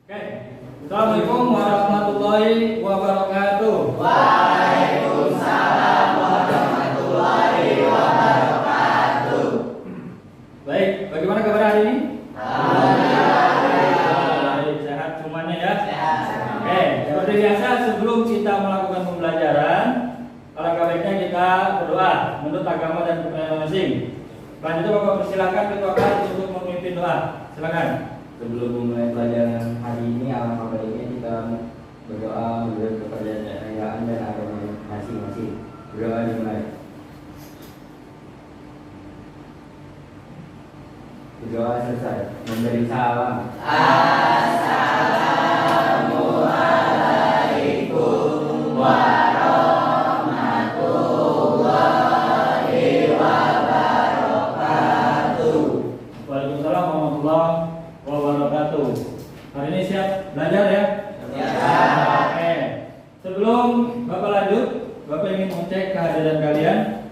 Oke. Assalamualaikum warahmatullahi wabarakatuh. Waalaikumsalam warahmatullahi wabarakatuh. Baik, bagaimana kabar hari ini? Alhamdulillah. Baik, sehat semuanya ya. Sehat. Oke, seperti biasa sebelum kita melakukan pembelajaran, alangkah baiknya kita berdoa menurut agama dan kepercayaan masing. Selanjutnya Bapak persilakan Ketua KAR untuk memimpin doa. Silakan. Sebelum memulai pelajaran hari ini, alangkah baiknya kita berdoa menurut kepercayaan dan agama masing-masing. Berdoa dimulai. Berdoa selesai. Memberi salam. Assalamualaikum warahmatullahi wabarakatuh. Waalaikumsalam warahmatullahi wabarakatuh. Hari ini siap belajar ya? Siap. Oke. Sebelum Bapak lanjut, Bapak ingin mengecek kehadiran kalian.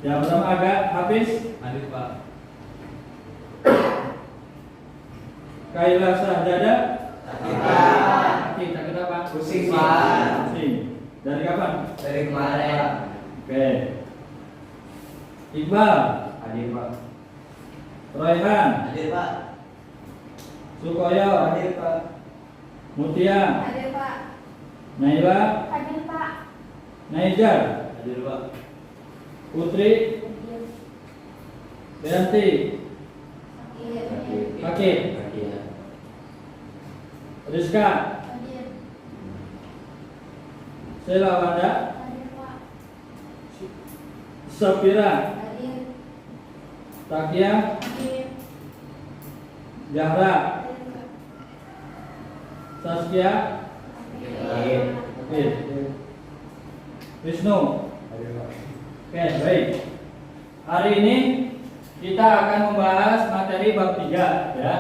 Yang pertama agak Hafiz, Hadir Pak. Kaila Sahdada, Kita kita apa? pusing Pak. Pusing. Dari kapan? Dari kemarin. Oke. Iqbal, Hadir Pak. Royhan, Hadir Pak. Sukoyo, Hadir Pak. Mutia, Hadir Pak. Naila, Hadir Pak. Naijar, Hadir Pak. Putri, Hadir. Beanti, Hadir. Fakih, Hadir. Rizka, Hadir. Sela Wanda, Hadir Pak. Safira, Hadir. Takia, Hadir. Zahra, Hadir Pak. Saskia, Hadir. Hafiz, Wisnu. Hadir Pak. Oke, baik. Hari ini kita akan membahas materi bab 3 ya.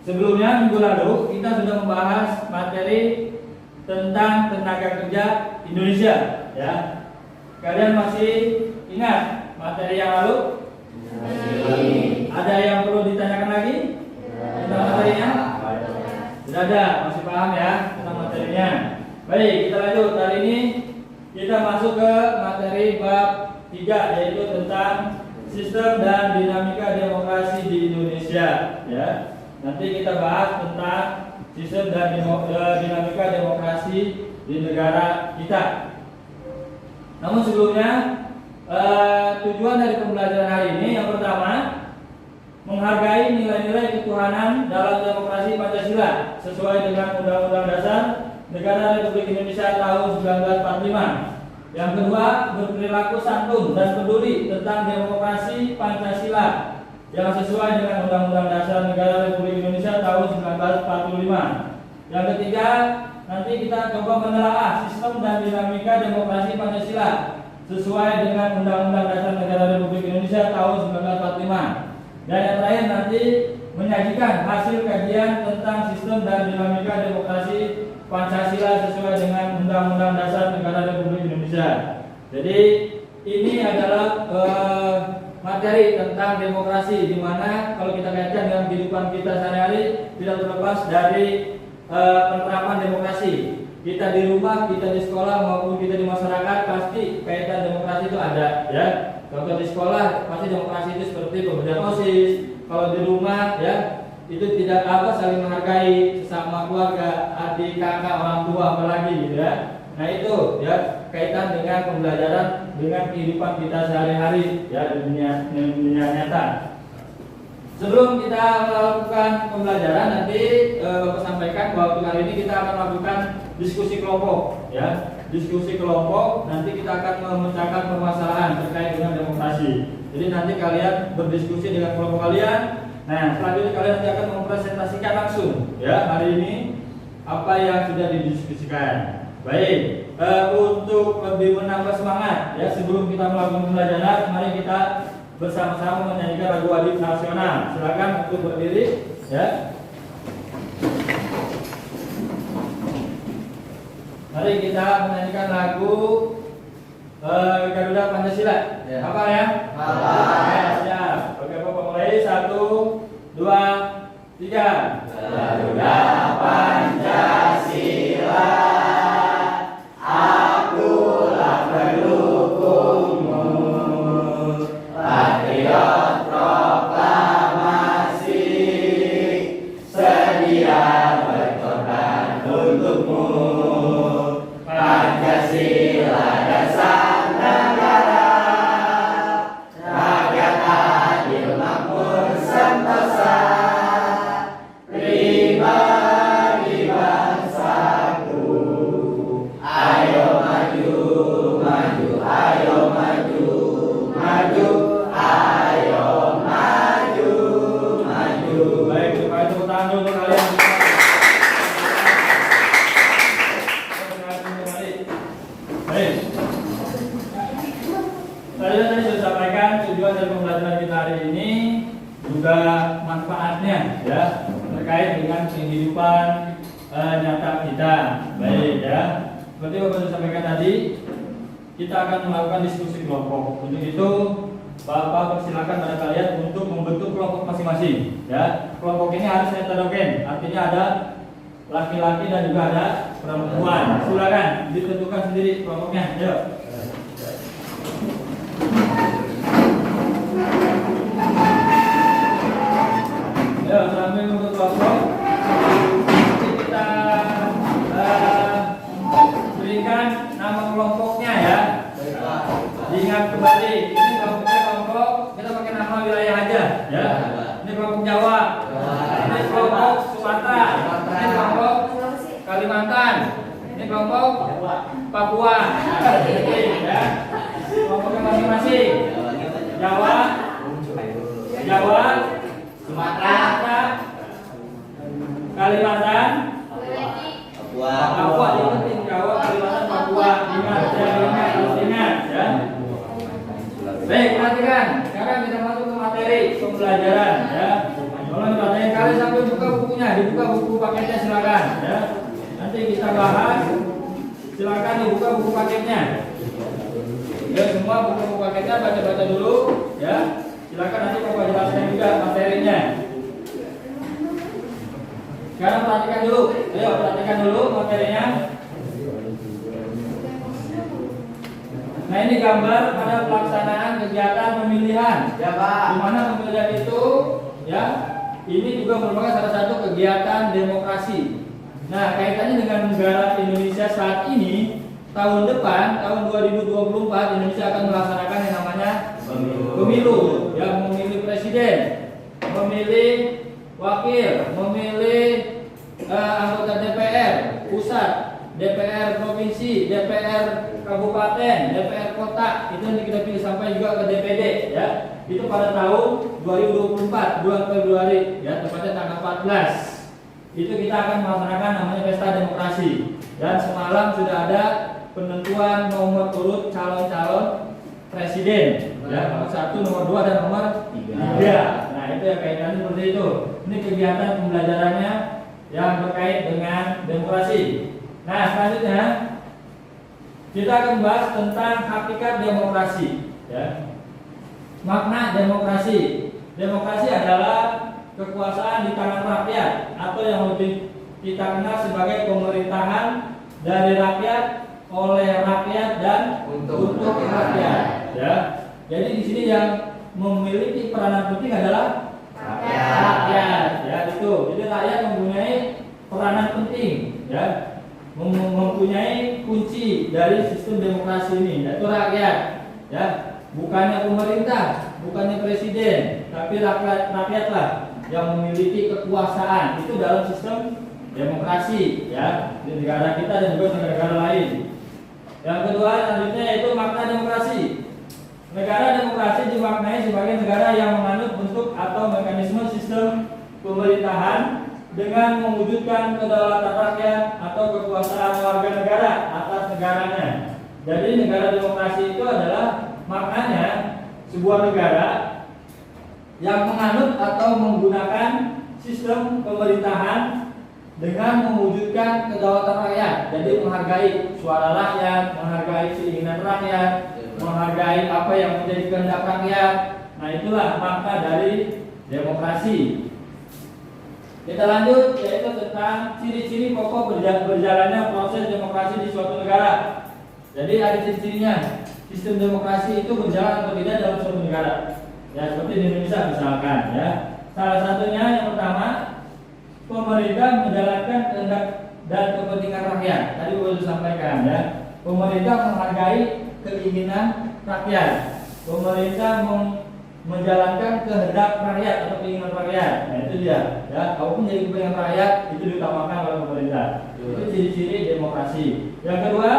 Sebelumnya minggu lalu kita sudah membahas materi tentang tenaga kerja Indonesia ya. Kalian masih ingat materi yang lalu? Ada yang perlu ditanyakan lagi tentang materinya? Sudah ada, masih paham ya tentang materinya. Baik, kita lanjut. Hari ini kita masuk ke materi bab 3 yaitu tentang sistem dan dinamika demokrasi di Indonesia ya. Nanti kita bahas tentang sistem dan dinamika demokrasi di negara kita. Namun sebelumnya tujuan dari pembelajaran hari ini yang pertama menghargai nilai-nilai ketuhanan dalam demokrasi Pancasila sesuai dengan Undang-Undang Dasar Negara Republik Indonesia tahun 1945. Yang kedua, berperilaku santun dan peduli tentang demokrasi Pancasila yang sesuai dengan Undang-Undang Dasar Negara Republik Indonesia tahun 1945. Yang ketiga, nanti kita coba menelaah sistem dan dinamika demokrasi Pancasila sesuai dengan Undang-Undang Dasar Negara Republik Indonesia tahun 1945. Dan yang terakhir nanti menyajikan hasil kajian tentang sistem dan dinamika demokrasi Pancasila sesuai dengan Undang-Undang Dasar Negara Republik Indonesia. Jadi ini adalah materi tentang demokrasi, di mana kalau kita kaitkan dengan kehidupan kita sehari-hari tidak terlepas dari penerapan demokrasi. Kita di rumah, kita di sekolah maupun kita di masyarakat pasti kaitan demokrasi itu ada ya. Contoh di sekolah pasti demokrasi itu seperti pemberian OSIS. Kalau di rumah ya itu tidak saling menghargai sesama keluarga, adik, kakak, orang tua apalagi gitu ya. Nah itu ya kaitan dengan pembelajaran dengan kehidupan kita sehari-hari ya di dunia nyata. Sebelum kita melakukan pembelajaran nanti Bapak sampaikan bahwa untuk hari ini kita akan melakukan diskusi kelompok ya. Diskusi kelompok nanti kita akan memecahkan permasalahan terkait dengan demokrasi. Jadi nanti kalian berdiskusi dengan kelompok kalian. Nah, selanjutnya kalian nanti akan mempresentasikan langsung ya hari ini apa yang sudah didiskusikan. Baik, untuk lebih menambah semangat ya sebelum kita melakukan pembelajaran, mari kita bersama-sama menyanyikan lagu wajib nasional. Silakan untuk berdiri ya. Mari kita menyanyikan lagu Garuda Pancasila. Ya. Apa ya? Hafal. Siap. Oke, Bapak mulai 1, 2, 3. tiga. Garuda Pancasila, akulah pendukungmu. Patriot proklamasi, sedia berkorban untukmu. Pancasila dasar negara, rakyat adil makmur sentosa, pribadi bangsaku. Ayo maju, maju, ayo maju, maju, ayo maju, maju. Baik, supaya tepuk tangan dulu untuk kalian. Baik. Saya tadi sudah sampaikan tujuan dari pembelajaran kita hari ini, juga manfaatnya ya terkait dengan kehidupan nyata kita. Baik ya. Seperti Bapak sudah sampaikan tadi, kita akan melakukan diskusi kelompok. Untuk itu Bapak persilakan pada kalian untuk membentuk kelompok masing-masing. Ya, kelompok ini harus heterogen, artinya ada laki-laki dan juga ada perempuan. Silakan ditentukan sendiri kelompoknya. Ayo. Ya, sambil untuk kelompok, nanti kita berikan nama kelompoknya ya. Diingat kembali, ini kelompoknya kelompok kita pakai nama wilayah aja ya. Ini kelompok Jawa, ini kelompok Sumatera, ini kelompok Kalimantan, ini kelompok Papua. Oke ya. Kelompoknya masing-masing. Jawa, Sumatera, Kalimantan, Papua. Papua. Ini penting, Jawa, Kalimantan, Papua. Ingat ya. Baik, perhatikan. Sekarang kita masuk ke materi pembelajaran ya. Tolong diperhatikan, kalian sampai buka bukunya, dibuka buku paketnya silakan ya. Nanti kita bahas. Silakan dibuka buku paketnya. Ya, semua buku paketnya baca-baca dulu ya. Silakan nanti Bapak jelaskan juga materinya. Sekarang perhatikan dulu. Ayo perhatikan dulu materinya. Nah, ini gambar pada pelaksanaan kegiatan pemilihan. Ya, Pak. Di mana pemilihan itu ya, ini juga merupakan salah satu kegiatan demokrasi. Nah, kaitannya dengan negara Indonesia saat ini, tahun depan, tahun 2024 Indonesia akan melaksanakan yang namanya pemilu, yang memilih presiden, memilih wakil, memilih anggota DPR pusat, DPR provinsi, DPR kabupaten, DPR kota. Itu nanti kita pilih sampai juga ke DPD ya. Itu pada tahun 2024 bulan Februari ya, tepatnya tanggal 14. Itu kita akan melaksanakan namanya pesta demokrasi. Dan semalam sudah ada penentuan nomor urut calon-calon presiden ya, nomor 1, nomor 2 dan nomor 3. Nah, itu yang kaitannya seperti itu. Ini kegiatan pembelajarannya yang terkait dengan demokrasi. Nah, selanjutnya kita akan bahas tentang hakikat demokrasi ya. Makna demokrasi. Demokrasi adalah kekuasaan di tangan rakyat, atau yang lebih kita kenal sebagai pemerintahan dari rakyat, oleh rakyat, dan untuk rakyat ya. Jadi di sini yang memiliki peranan penting adalah rakyat ya, itu. Jadi rakyat mempunyai peranan penting ya, mempunyai kunci dari sistem demokrasi ini, yaitu rakyat ya. Bukannya pemerintah, bukannya presiden, tapi rakyatlah yang memiliki kekuasaan itu dalam sistem demokrasi ya, di negara kita dan juga di negara lain. Yang kedua selanjutnya yaitu makna demokrasi. Negara demokrasi dimaknai sebagai negara yang menganut bentuk atau mekanisme sistem pemerintahan dengan mewujudkan kedaulatan rakyat atau kekuasaan warga negara atas negaranya. Jadi negara demokrasi itu adalah maknanya sebuah negara yang menganut atau menggunakan sistem pemerintahan dengan mewujudkan kedaulatan rakyat. Jadi menghargai suara rakyat, menghargai keinginan rakyat, menghargai apa yang menjadi kehendak rakyat. Nah, itulah makna dari demokrasi. Kita lanjut, yaitu tentang ciri-ciri pokok berjalannya proses demokrasi di suatu negara. Jadi ada ciri-cirinya. Sistem demokrasi itu berjalan atau tidak dalam suatu negara. Ya, seperti di Indonesia misalkan, ya. Salah satunya yang pertama, pemerintah menjalankan kehendak dan kepentingan rakyat. Tadi sudah disampaikan, ya. Pemerintah menghargai keinginan rakyat. Pemerintah menjalankan kehendak rakyat atau keinginan rakyat. Nah, itu dia. Ya, apapun jadi kepentingan rakyat itu diutamakan oleh pemerintah. Itu ciri-ciri demokrasi. Yang kedua,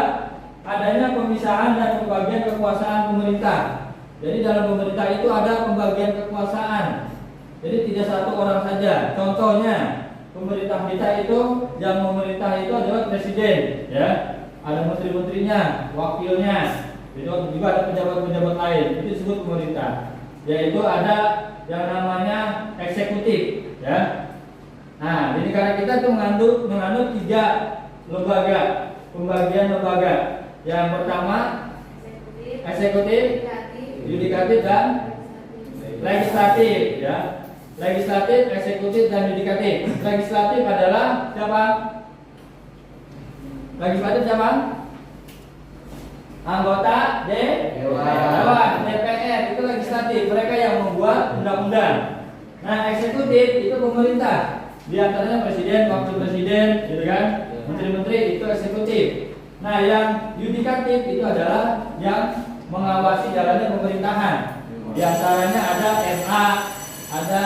adanya pemisahan dan pembagian kekuasaan pemerintah. Jadi dalam pemerintah itu ada pembagian kekuasaan. Jadi tidak satu orang saja. Contohnya, pemerintah kita itu, yang memerintah itu adalah presiden, ya. Ada menteri-menterinya, wakilnya. Itu juga ada pejabat-pejabat lain. Itu disebut pemerintah. Yaitu ada yang namanya eksekutif, ya. Nah, di negara kita itu mengandung 3 lembaga, pembagian lembaga. Yang pertama eksekutif, yudikatif dan legislatif, ya. Legislatif, eksekutif dan yudikatif. Legislatif adalah siapa? Legislatif siapa? Anggota Dewan, DPR itu legislatif, mereka yang membuat undang-undang. Nah, eksekutif itu pemerintah, di antaranya presiden, wakil presiden, gitu kan? Menteri-menteri itu eksekutif. Nah, yang yudikatif itu adalah yang mengawasi jalannya pemerintahan. Di antaranya ada MA, ada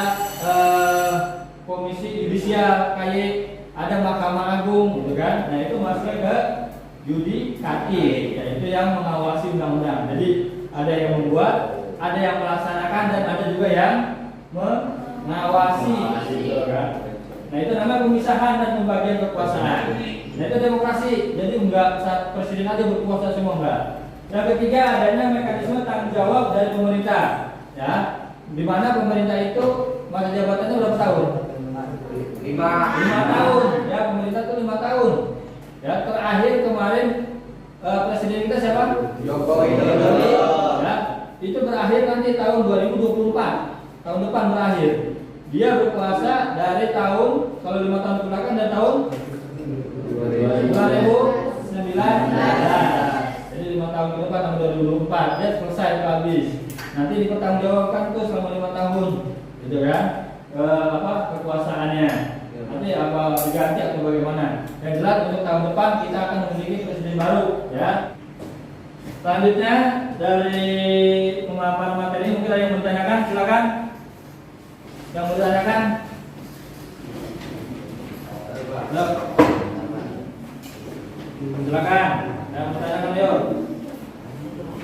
Komisi Yudisial, KY, ada Mahkamah Agung, gitu kan? Nah, itu masuk ke yudikatif, yaitu yang mengawasi undang-undang. Jadi ada yang membuat, ada yang melaksanakan, dan ada juga yang mengawasi, gitu kan? Nah, itu namanya pemisahan dan pembagian kekuasaan. Nah, itu demokrasi. Jadi enggak presiden aja berkuasa semua, enggak. Yang ketiga, adanya mekanisme tanggung jawab dari pemerintah, ya. Di mana pemerintah itu masa jabatannya berapa tahun? 5 tahun. Ya, pemerintah itu 5 tahun. Ya, terakhir kemarin presiden kita siapa? Jokowi. Ya, itu berakhir nanti tahun 2024. Tahun depan berakhir. Dia berkuasa dari tahun, kalau 5 tahun ke belakang, dari tahun 2019. Jadi 5 tahun ke depan, tahun 2024 dia selesai, habis. Nanti dipertanggungjawabkan tuh selama 5 tahun, gitu kan? Kekuasaannya. Nanti apa diganti atau bagaimana? Yang jelas untuk tahun depan kita akan memiliki presiden baru, ya. Selanjutnya dari pemaparan materi mungkin ada yang bertanyakan, silakan. Yang bertanyakan, silakan. Yang bertanyakan, yuk.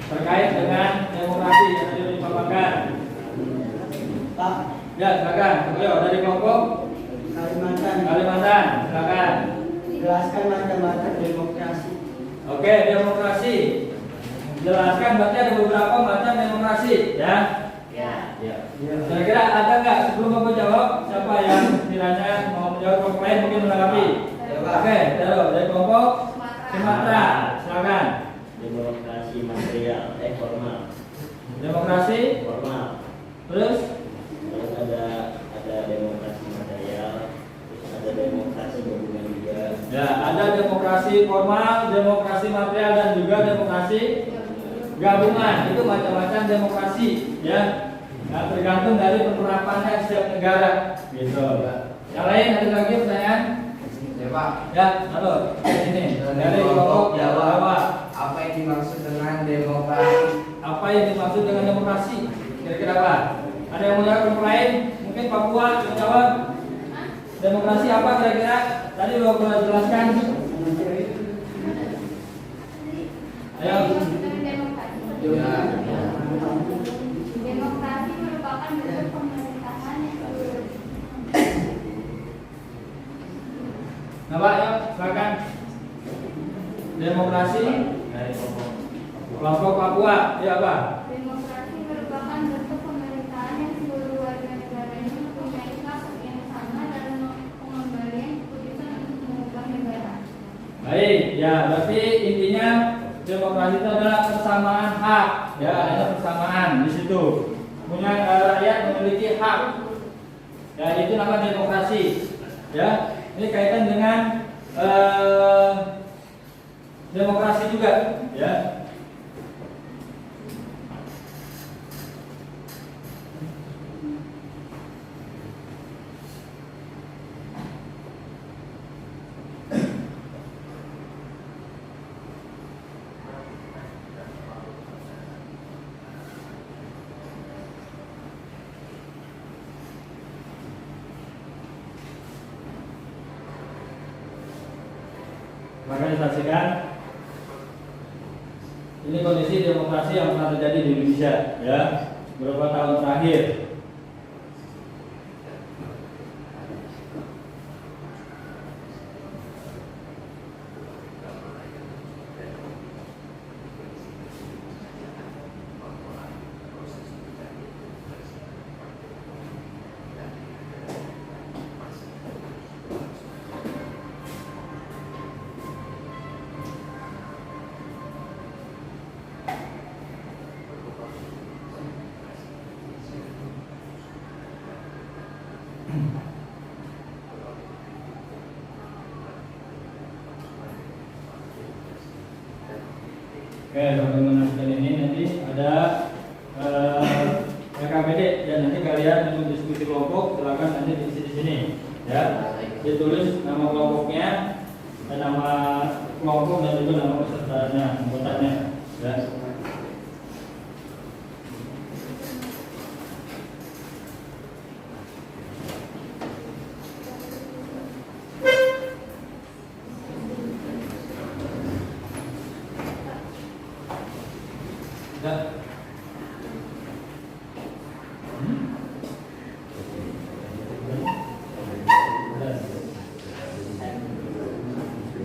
Terkait dengan demokrasi yang tadi dipaparkan. Pak, Ya, silakan. Yuk, dari kelompok Kalimantan, silakan. jelaskan macam-macam demokrasi. Oke, demokrasi. Jelaskan, berarti ada beberapa macam demokrasi, ya. Ya. Kira-kira ada nggak sebelum Bapak jawab, siapa yang kiranya mau menjawab, kelompok lain mungkin menanggapi? Oke, dari kelompok Sumatera, silakan. Demokrasi material, formal. Demokrasi, Formal. terus Terus ada demokrasi material, terus ada demokrasi gabungan juga. ya ada demokrasi formal, demokrasi material, dan juga demokrasi gabungan. Itu macam-macam demokrasi, ya. Nah, tergantung dari penerapannya setiap negara, gitu. Yang lain ada lagi pertanyaan? Ya, Pak. Ya, halo. Ini dari kelompok Jawa. Apa yang dimaksud dengan demokrasi? Apa yang dimaksud dengan demokrasi? Kira-kira apa? Ada yang mau jawab, kelompok lain? Mungkin Papua yang jawab. Demokrasi apa kira-kira? Tadi lo pernah jelaskan. Ayo. Demokrasi merupakan bentuk pemerintahan yang Nah, Pak, ya, silakan. Demokrasi Dari kelompok Papua, ya Pak. Demokrasi merupakan bentuk pemerintahan yang seluruh warga negaranya mempunyai hak yang sama dalam pengembalian keputusan untuk mengubah negara. Baik, ya berarti intinya demokrasi itu adalah persamaan hak, ya ada persamaan di situ. Punya rakyat memiliki hak, ya itu namanya demokrasi. Ya, ini kaitan dengan demokrasi juga, ya. Maka disaksikan ini kondisi demokrasi yang pernah terjadi di Indonesia, ya, beberapa tahun terakhir. Oke, sampai menentukan ini nanti ada RKPD dan nanti kalian untuk diskusi kelompok silakan nanti diisi di sini, ya. Ditulis nama kelompoknya dan nama kelompok dan juga nama pesertanya, anggotanya, ya.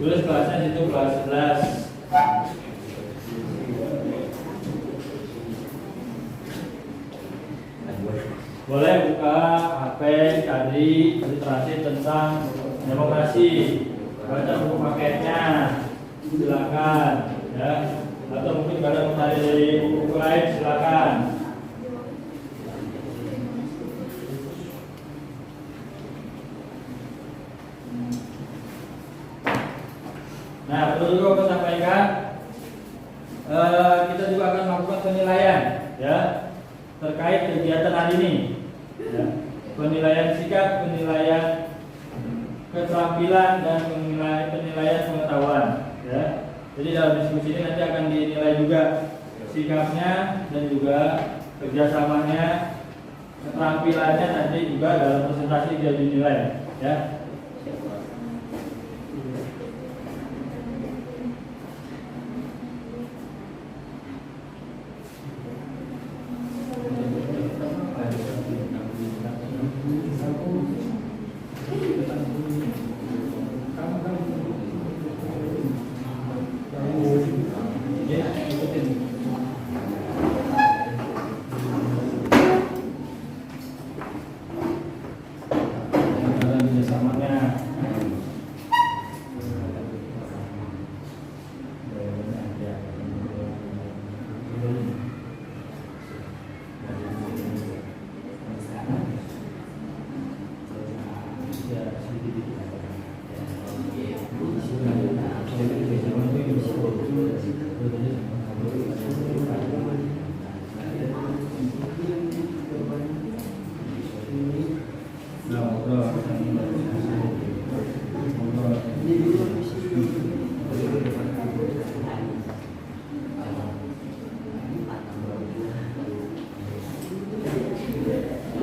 Tulis kelasnya itu kelas 11. Boleh buka HP, cari literasi tentang demokrasi, baca buku paketnya, silakan, ya. Atau mungkin kalian mau cari dari buku lain, silakan. Nah, perlu juga aku sampaikan, kita juga akan melakukan penilaian, ya, terkait kegiatan hari ini, ya. Penilaian sikap, penilaian keterampilan, dan penilaian pengetahuan, ya. Jadi dalam diskusi ini nanti akan dinilai juga sikapnya dan juga kerjasamanya, keterampilannya nanti juga dalam presentasi dia dinilai, ya.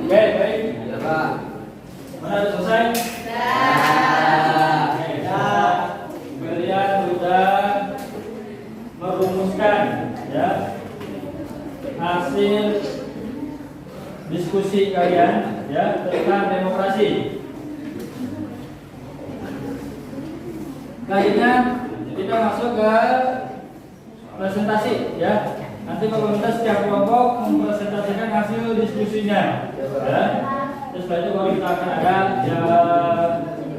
Oke, baik. Ya, Pak. Mana udah selesai? Oke, kalian sudah merumuskan, ya, hasil diskusi kalian, ya, tentang demokrasi. Selanjutnya kita masuk ke presentasi, ya. Nanti pemerintah setiap kelompok mempresentasikan hasil diskusinya, ya. Terus setelah itu baru kita akan ada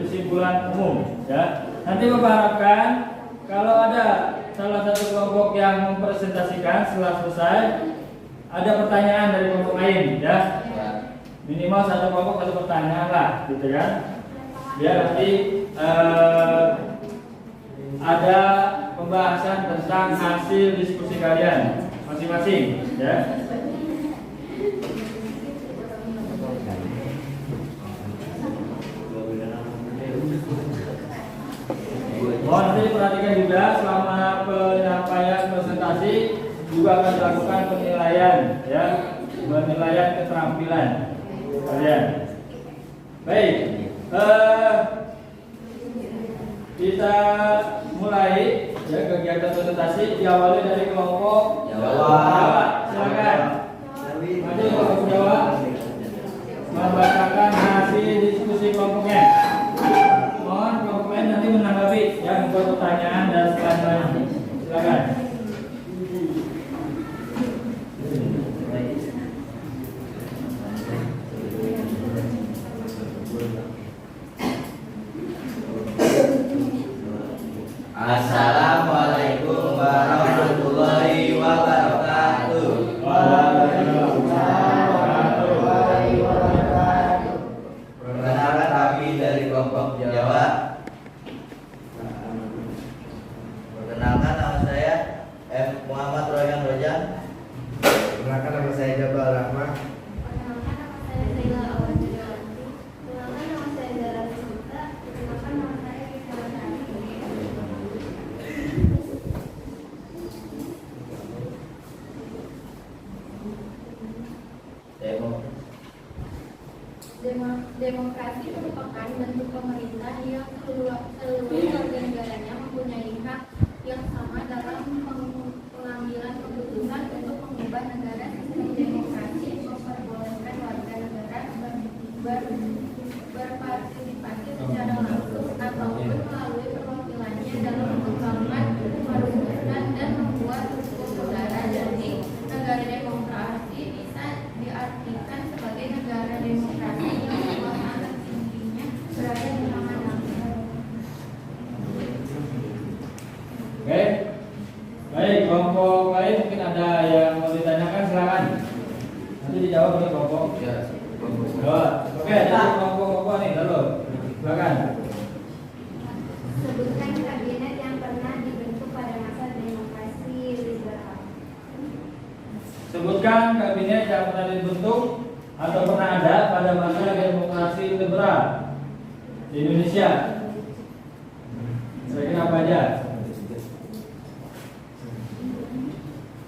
kesimpulan umum, ya. Nanti Bapak harapkan kalau ada salah satu kelompok yang mempresentasikan setelah selesai ada pertanyaan dari kelompok lain, ya. Minimal satu kelompok satu pertanyaan lah, gitu kan. biar nanti ada pembahasan tentang hasil diskusi kalian masing-masing, ya. Mohon nanti diperhatikan juga selama penyampaian presentasi juga akan dilakukan penilaian, ya, penilaian keterampilan kalian. Baik, kita mulai ya kegiatan presentasi diawali dari kelompok Jawa. Silakan. Maju kelompok Jawa membacakan hasil diskusi kelompoknya. Mohon kelompok lain nanti menanggapi ya membuat pertanyaan dan lain-lain. Silakan. Assalamualaikum warahmatullahi wabarakatuh. Perkenalkan kami dari kelompok Jawa. Perkenalkan nama saya M. Muhammad Royan Rojan. Perkenalkan nama saya Jabal Rahmat. Perkenalkan nama saya Zaila Awanjulanti. Perkenalkan nama saya Zara Rizita. Perkenalkan nama saya Rizal Tani. Demokrasi merupakan bentuk pemerintah yang seluruh warga negaranya mempunyai hak yang sama dalam pengambilan keputusan untuk mengubah negara. Sistem demokrasi memperbolehkan warga negara berpartisipasi secara langsung ataupun melalui perwakilannya dalam mengembangkan, merumuskan dan membuat hukum negara. Jadi, negara demokrasi bisa diartikan sebagai negara demokrasi yang kekuasaan tertingginya berada di tangan rakyat. Oke. Baik, kelompok lain mungkin ada yang mau ditanyakan, silakan. Nanti dijawab oleh kelompok. Ya, Jawab. Oke, jadi kelompok nih dulu. Silakan. Sebutkan kabinet yang pernah dibentuk pada masa demokrasi liberal. Sebutkan kabinet yang pernah dibentuk atau pernah ada pada masa demokrasi liberal di Indonesia. Kira-kira apa aja?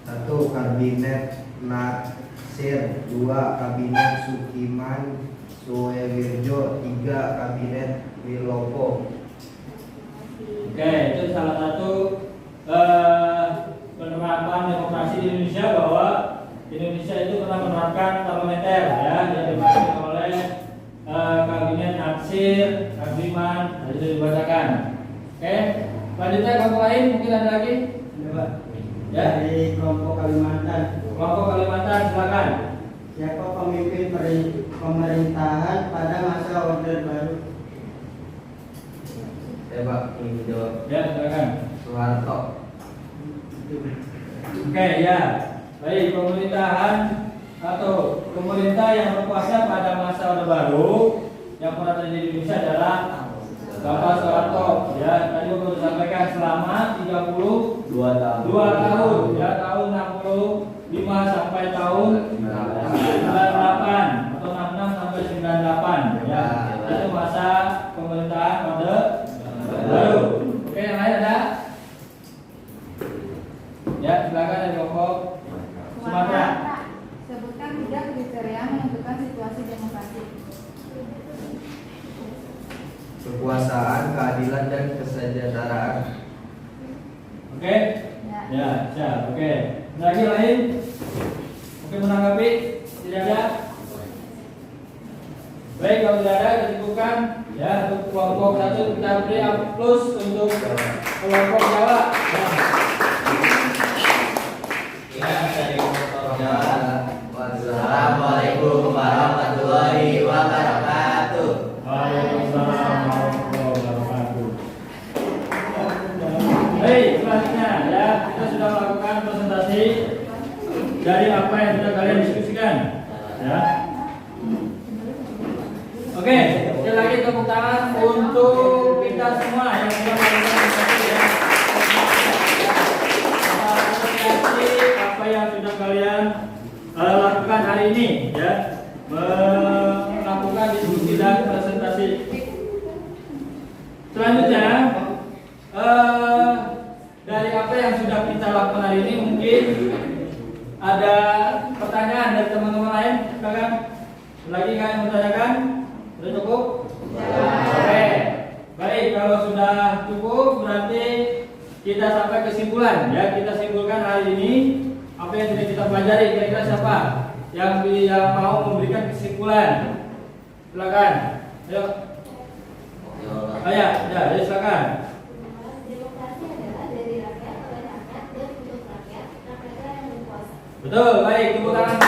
1. Kabinet Natsir. 2. Kabinet Sukiman Suwewirjo. 3. Kabinet Wilopo. Oke, itu salah satu penerapan demokrasi di Indonesia, bahwa Indonesia itu pernah menerapkan parlementer, ya, yang dimaksud oleh kabinet Natsir, Kabiman, itu dibacakan. Oke, selanjutnya kelompok lain mungkin ada lagi? Ya, Dari kelompok Kalimantan. kelompok Kalimantan silakan. Siapa pemimpin pemerintahan pada masa Orde Baru? saya Pak ingin jawab. Ya, silakan. Soeharto. Oke, ya. Baik, pemerintahan atau pemerintah yang berkuasa pada masa Orde Baru yang pernah terjadi di Indonesia adalah Bapak Soeharto. Ya, tadi baru disampaikan selama 32 tahun, ya, tahun 65 sampai tahun 98 atau 66 sampai 98, ya. Itu masa pemerintahan Orde Baru. Oke, yang lain ada? Ya, silakan dari kelompok Sumatera. Sebutkan 3 kriteria menentukan situasi demokrasi. Kekuasaan, keadilan dan kesejahteraan. Oke? Ya, siap. Oke. Lagi lain? Oke, menanggapi? Tidak ada? Baik, kalau tidak ada, disebutkan. Ya, untuk kelompok 1 kita beri A+ untuk kelompok Jawa. Ya, dari kelompok Jawa. Wassalamualaikum warahmatullahi wabarakatuh. Waalaikumsalam warahmatullahi wabarakatuh. Baik, selanjutnya ya, kita sudah melakukan presentasi dari apa yang sudah kalian diskusikan. Ya. Oke, sekali lagi tepuk tangan untuk kita semua yang sudah melakukan satu ya. Apresiasi apa yang sudah kalian lakukan hari ini ya, melakukan diskusi dan presentasi. Selanjutnya, dari apa yang sudah kita lakukan hari ini mungkin ada pertanyaan dari teman-teman lain, silakan. Lagi kalian bertanyakan? Sudah cukup? Oke. Baik, kalau sudah cukup berarti kita sampai kesimpulan ya. Kita simpulkan hari ini apa yang sudah kita pelajari. Kira-kira siapa yang mau memberikan kesimpulan? Silakan. Ayo. Ya, silakan. Demokrasi adalah dari rakyat, oleh rakyat, dan untuk rakyat, rakyat yang berkuasa. Betul, baik, tepuk tangan.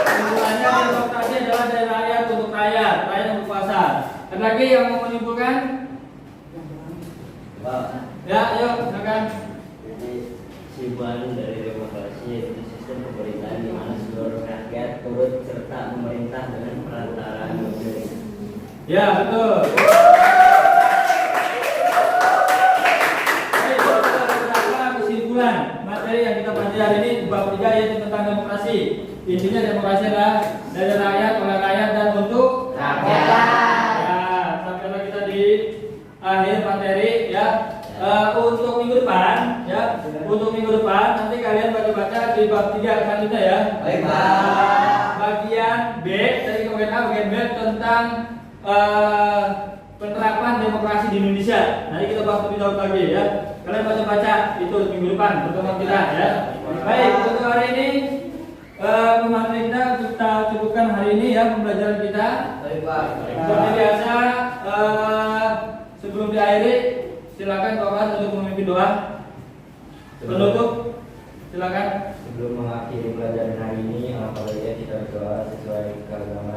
Kesimpulannya demokrasi adalah dari rakyat untuk rakyat, rakyat yang berkuasa. Ada lagi yang mau menyimpulkan? Ya, ayo, silakan. Jadi kesimpulan dari demokrasi yaitu sistem pemerintahan di mana seluruh rakyat turut serta memerintah dengan perantaraan publik. Ya, betul. Baik, kita beberapa kesimpulan materi yang kita pelajari hari ini bab 3 yaitu tentang demokrasi. Intinya demokrasi adalah dari rakyat, oleh rakyat, dan untuk Rakyat. Ya, sampailah kita di akhir materi ya. Untuk minggu depan ya, untuk minggu depan nanti kalian baca di bab 3 selanjutnya ya. Baik, Pak. Bagian B dari bagian A, bagian B tentang penerapan demokrasi di Indonesia. Nanti kita bahas lebih jauh lagi ya. Kalian baca-baca itu minggu depan pertemuan kita ya. Baik, untuk hari ini pemahaman kita cukupkan hari ini ya, pembelajaran kita. Baik, Pak. Seperti biasa, sebelum diakhiri silakan Pak Mas untuk memimpin doa penutup. Silakan. Sebelum mengakhiri pelajaran hari ini, alhamdulillah kita berdoa sesuai keagamaan